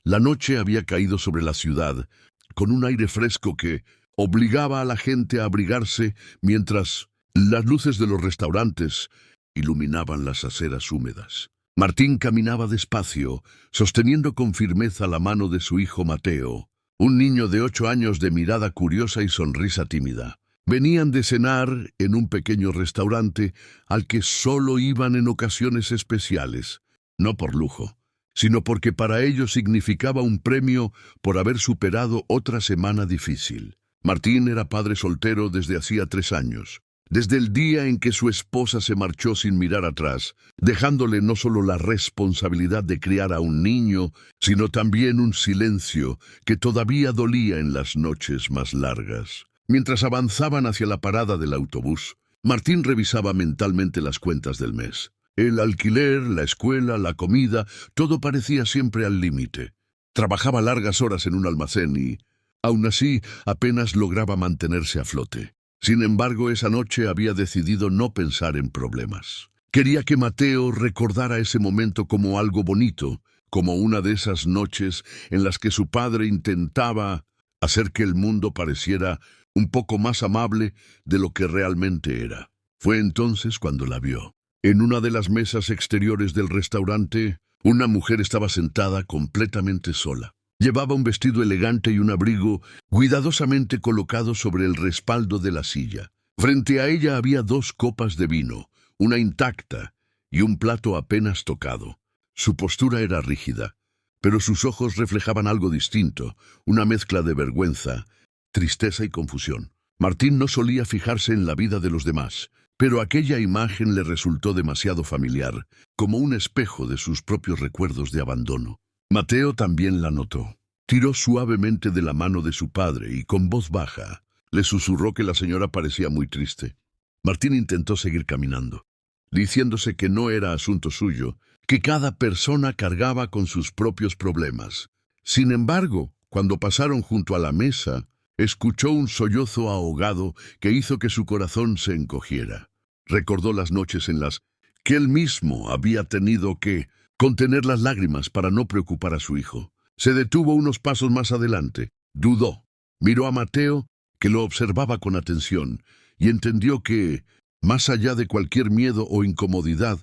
La noche había caído sobre la ciudad, con un aire fresco que obligaba a la gente a abrigarse mientras las luces de los restaurantes iluminaban las aceras húmedas. Martín caminaba despacio, sosteniendo con firmeza la mano de su hijo Mateo, un niño de 8 años de mirada curiosa y sonrisa tímida. Venían de cenar en un pequeño restaurante al que solo iban en ocasiones especiales, no por lujo, sino porque para ellos significaba un premio por haber superado otra semana difícil. Martín era padre soltero desde hacía 3 años, desde el día en que su esposa se marchó sin mirar atrás, dejándole no solo la responsabilidad de criar a un niño, sino también un silencio que todavía dolía en las noches más largas. Mientras avanzaban hacia la parada del autobús, Martín revisaba mentalmente las cuentas del mes. El alquiler, la escuela, la comida, todo parecía siempre al límite. Trabajaba largas horas en un almacén y, aún así, apenas lograba mantenerse a flote. Sin embargo, esa noche había decidido no pensar en problemas. Quería que Mateo recordara ese momento como algo bonito, como una de esas noches en las que su padre intentaba hacer que el mundo pareciera un poco más amable de lo que realmente era. Fue entonces cuando la vio. En una de las mesas exteriores del restaurante, una mujer estaba sentada completamente sola. Llevaba un vestido elegante y un abrigo cuidadosamente colocado sobre el respaldo de la silla. Frente a ella había 2 copas de vino, una intacta y un plato apenas tocado. Su postura era rígida, pero sus ojos reflejaban algo distinto, una mezcla de vergüenza, tristeza y confusión. Martín no solía fijarse en la vida de los demás, pero aquella imagen le resultó demasiado familiar, como un espejo de sus propios recuerdos de abandono. Mateo también la notó. Tiró suavemente de la mano de su padre y con voz baja le susurró que la señora parecía muy triste. Martín intentó seguir caminando, diciéndose que no era asunto suyo, que cada persona cargaba con sus propios problemas. Sin embargo, cuando pasaron junto a la mesa, escuchó un sollozo ahogado que hizo que su corazón se encogiera. Recordó las noches en las que él mismo había tenido que contener las lágrimas para no preocupar a su hijo. Se detuvo unos pasos más adelante, dudó, miró a Mateo, que lo observaba con atención, y entendió que, más allá de cualquier miedo o incomodidad,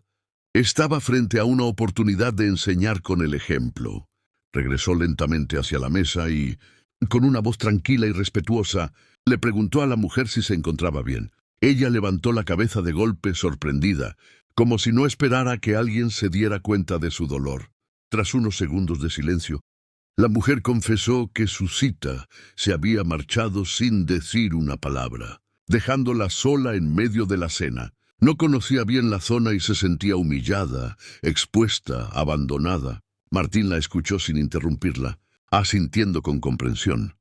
estaba frente a una oportunidad de enseñar con el ejemplo. Regresó lentamente hacia la mesa y, con una voz tranquila y respetuosa, le preguntó a la mujer si se encontraba bien. Ella levantó la cabeza de golpe, sorprendida, como si no esperara que alguien se diera cuenta de su dolor. Tras unos segundos de silencio, la mujer confesó que su cita se había marchado sin decir una palabra, dejándola sola en medio de la cena. No conocía bien la zona y se sentía humillada, expuesta, abandonada. Martín la escuchó sin interrumpirla, asintiendo con comprensión.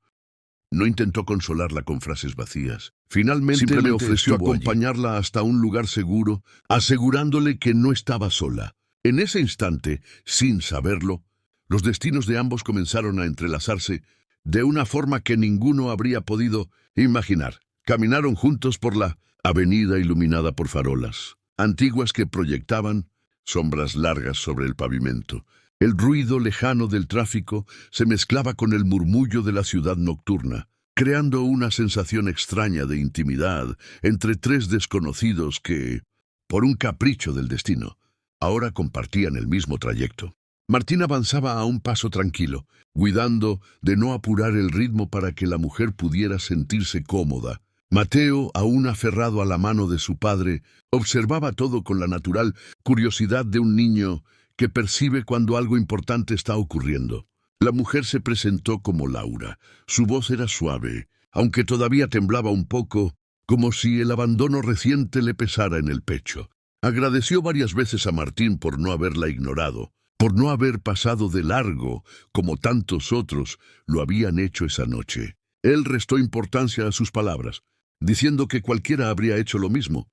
No intentó consolarla con frases vacías. Finalmente le ofreció acompañarla hasta un lugar seguro, asegurándole que no estaba sola. En ese instante, sin saberlo, los destinos de ambos comenzaron a entrelazarse de una forma que ninguno habría podido imaginar. Caminaron juntos por la avenida iluminada por farolas, antiguas que proyectaban sombras largas sobre el pavimento. El ruido lejano del tráfico se mezclaba con el murmullo de la ciudad nocturna, creando una sensación extraña de intimidad entre 3 desconocidos que, por un capricho del destino, ahora compartían el mismo trayecto. Martín avanzaba a un paso tranquilo, cuidando de no apurar el ritmo para que la mujer pudiera sentirse cómoda. Mateo, aún aferrado a la mano de su padre, observaba todo con la natural curiosidad de un niño que percibe cuando algo importante está ocurriendo. La mujer se presentó como Laura. Su voz era suave, aunque todavía temblaba un poco, como si el abandono reciente le pesara en el pecho. Agradeció varias veces a Martín por no haberla ignorado, por no haber pasado de largo, como tantos otros lo habían hecho esa noche. Él restó importancia a sus palabras, diciendo que cualquiera habría hecho lo mismo,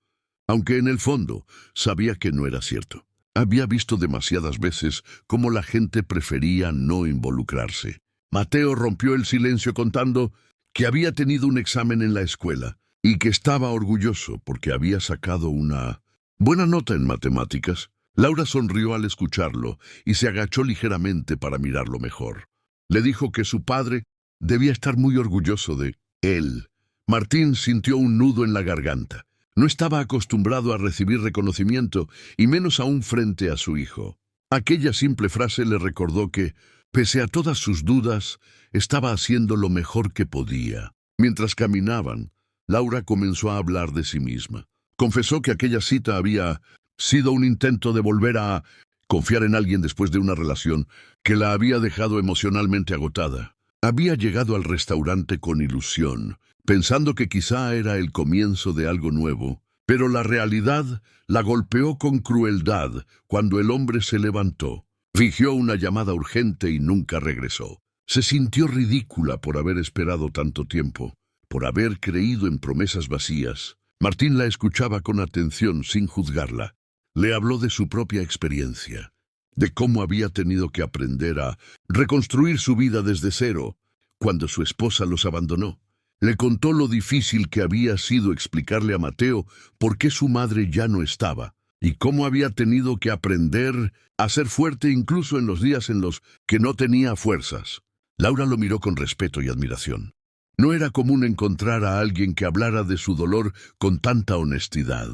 aunque en el fondo sabía que no era cierto. Había visto demasiadas veces cómo la gente prefería no involucrarse. Mateo rompió el silencio contando que había tenido un examen en la escuela y que estaba orgulloso porque había sacado una buena nota en matemáticas. Laura sonrió al escucharlo y se agachó ligeramente para mirarlo mejor. Le dijo que su padre debía estar muy orgulloso de él. Martín sintió un nudo en la garganta. No estaba acostumbrado a recibir reconocimiento, y menos aún frente a su hijo. Aquella simple frase le recordó que, pese a todas sus dudas, estaba haciendo lo mejor que podía. Mientras caminaban, Laura comenzó a hablar de sí misma. Confesó que aquella cita había sido un intento de volver a confiar en alguien después de una relación que la había dejado emocionalmente agotada. Había llegado al restaurante con ilusión, pensando que quizá era el comienzo de algo nuevo, pero la realidad la golpeó con crueldad cuando el hombre se levantó. Fingió una llamada urgente y nunca regresó. Se sintió ridícula por haber esperado tanto tiempo, por haber creído en promesas vacías. Martín la escuchaba con atención sin juzgarla. Le habló de su propia experiencia, de cómo había tenido que aprender a reconstruir su vida desde cero cuando su esposa los abandonó. Le contó lo difícil que había sido explicarle a Mateo por qué su madre ya no estaba, y cómo había tenido que aprender a ser fuerte incluso en los días en los que no tenía fuerzas. Laura lo miró con respeto y admiración. No era común encontrar a alguien que hablara de su dolor con tanta honestidad.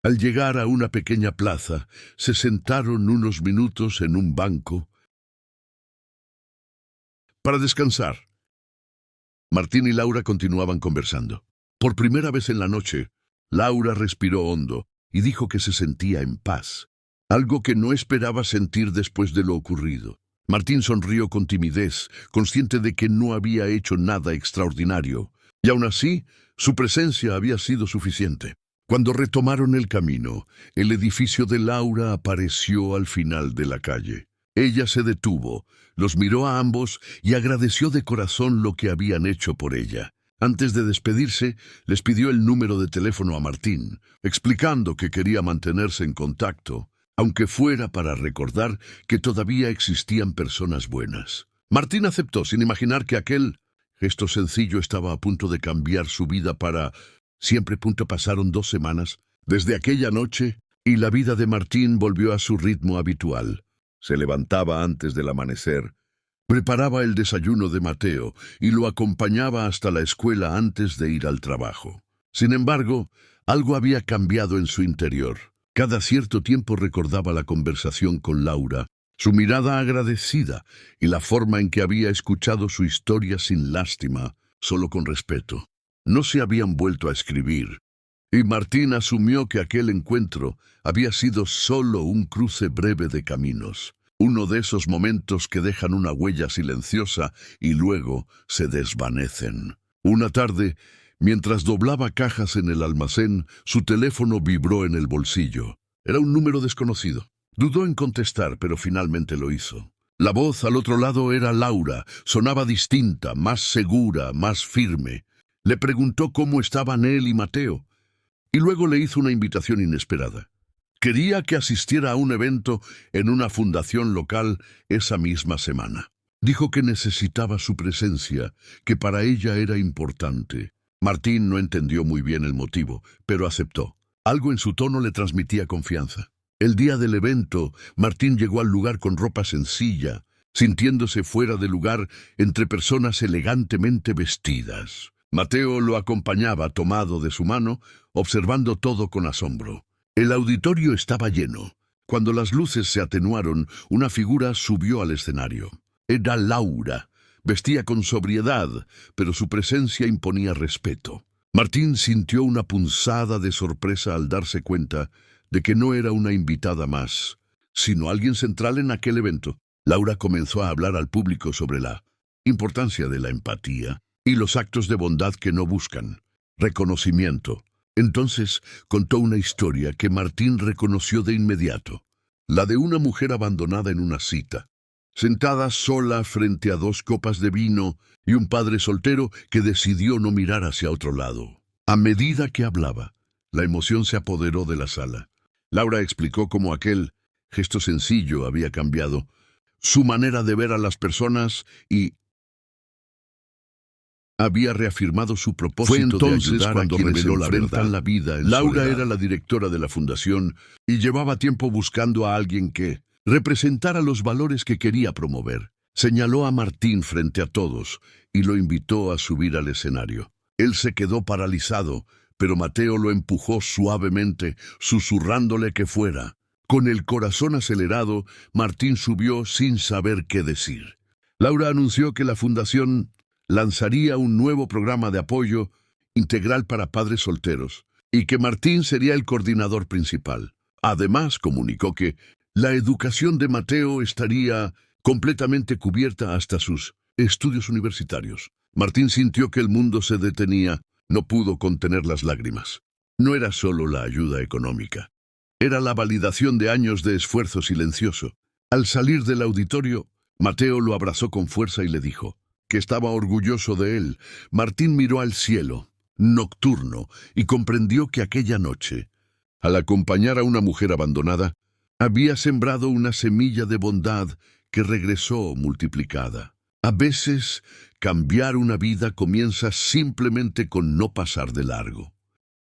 Al llegar a una pequeña plaza, se sentaron unos minutos en un banco para descansar. Martín y Laura continuaban conversando. Por primera vez en la noche, Laura respiró hondo y dijo que se sentía en paz, algo que no esperaba sentir después de lo ocurrido. Martín sonrió con timidez, consciente de que no había hecho nada extraordinario, y aún así, su presencia había sido suficiente. Cuando retomaron el camino, el edificio de Laura apareció al final de la calle. Ella se detuvo, los miró a ambos y agradeció de corazón lo que habían hecho por ella. Antes de despedirse, les pidió el número de teléfono a Martín, explicando que quería mantenerse en contacto, aunque fuera para recordar que todavía existían personas buenas. Martín aceptó sin imaginar que aquel gesto sencillo estaba a punto de cambiar su vida para siempre. Pasaron 2 semanas desde aquella noche y la vida de Martín volvió a su ritmo habitual. Se levantaba antes del amanecer, preparaba el desayuno de Mateo y lo acompañaba hasta la escuela antes de ir al trabajo. Sin embargo, algo había cambiado en su interior. Cada cierto tiempo recordaba la conversación con Laura, su mirada agradecida y la forma en que había escuchado su historia sin lástima, solo con respeto. No se habían vuelto a escribir, y Martín asumió que aquel encuentro había sido solo un cruce breve de caminos, uno de esos momentos que dejan una huella silenciosa y luego se desvanecen. Una tarde, mientras doblaba cajas en el almacén, su teléfono vibró en el bolsillo. Era un número desconocido. Dudó en contestar, pero finalmente lo hizo. La voz al otro lado era Laura. Sonaba distinta, más segura, más firme. Le preguntó cómo estaban él y Mateo, y luego le hizo una invitación inesperada. Quería que asistiera a un evento en una fundación local esa misma semana. Dijo que necesitaba su presencia, que para ella era importante. Martín no entendió muy bien el motivo, pero aceptó. Algo en su tono le transmitía confianza. El día del evento, Martín llegó al lugar con ropa sencilla, sintiéndose fuera de lugar entre personas elegantemente vestidas. Mateo lo acompañaba tomado de su mano, observando todo con asombro. El auditorio estaba lleno. Cuando las luces se atenuaron, una figura subió al escenario. Era Laura. Vestía con sobriedad, pero su presencia imponía respeto. Martín sintió una punzada de sorpresa al darse cuenta de que no era una invitada más, sino alguien central en aquel evento. Laura comenzó a hablar al público sobre la importancia de la empatía y los actos de bondad que no buscan reconocimiento. Entonces contó una historia que Martín reconoció de inmediato, la de una mujer abandonada en una cita, sentada sola frente a 2 copas de vino y un padre soltero que decidió no mirar hacia otro lado. A medida que hablaba, la emoción se apoderó de la sala. Laura explicó cómo aquel gesto sencillo había cambiado su manera de ver a las personas y había reafirmado su propósito. Fue entonces de ayudar cuando reveló la verdad. La vida en Laura soledad. Era la directora de la fundación y llevaba tiempo buscando a alguien que representara los valores que quería promover. Señaló a Martín frente a todos y lo invitó a subir al escenario. Él se quedó paralizado, pero Mateo lo empujó suavemente, susurrándole que fuera. Con el corazón acelerado, Martín subió sin saber qué decir. Laura anunció que la fundación lanzaría un nuevo programa de apoyo integral para padres solteros y que Martín sería el coordinador principal. Además, comunicó que la educación de Mateo estaría completamente cubierta hasta sus estudios universitarios. Martín sintió que el mundo se detenía, no pudo contener las lágrimas. No era solo la ayuda económica, era la validación de años de esfuerzo silencioso. Al salir del auditorio, Mateo lo abrazó con fuerza y le dijo que estaba orgulloso de él. Martín miró al cielo, nocturno, y comprendió que aquella noche, al acompañar a una mujer abandonada, había sembrado una semilla de bondad que regresó multiplicada. A veces, cambiar una vida comienza simplemente con no pasar de largo.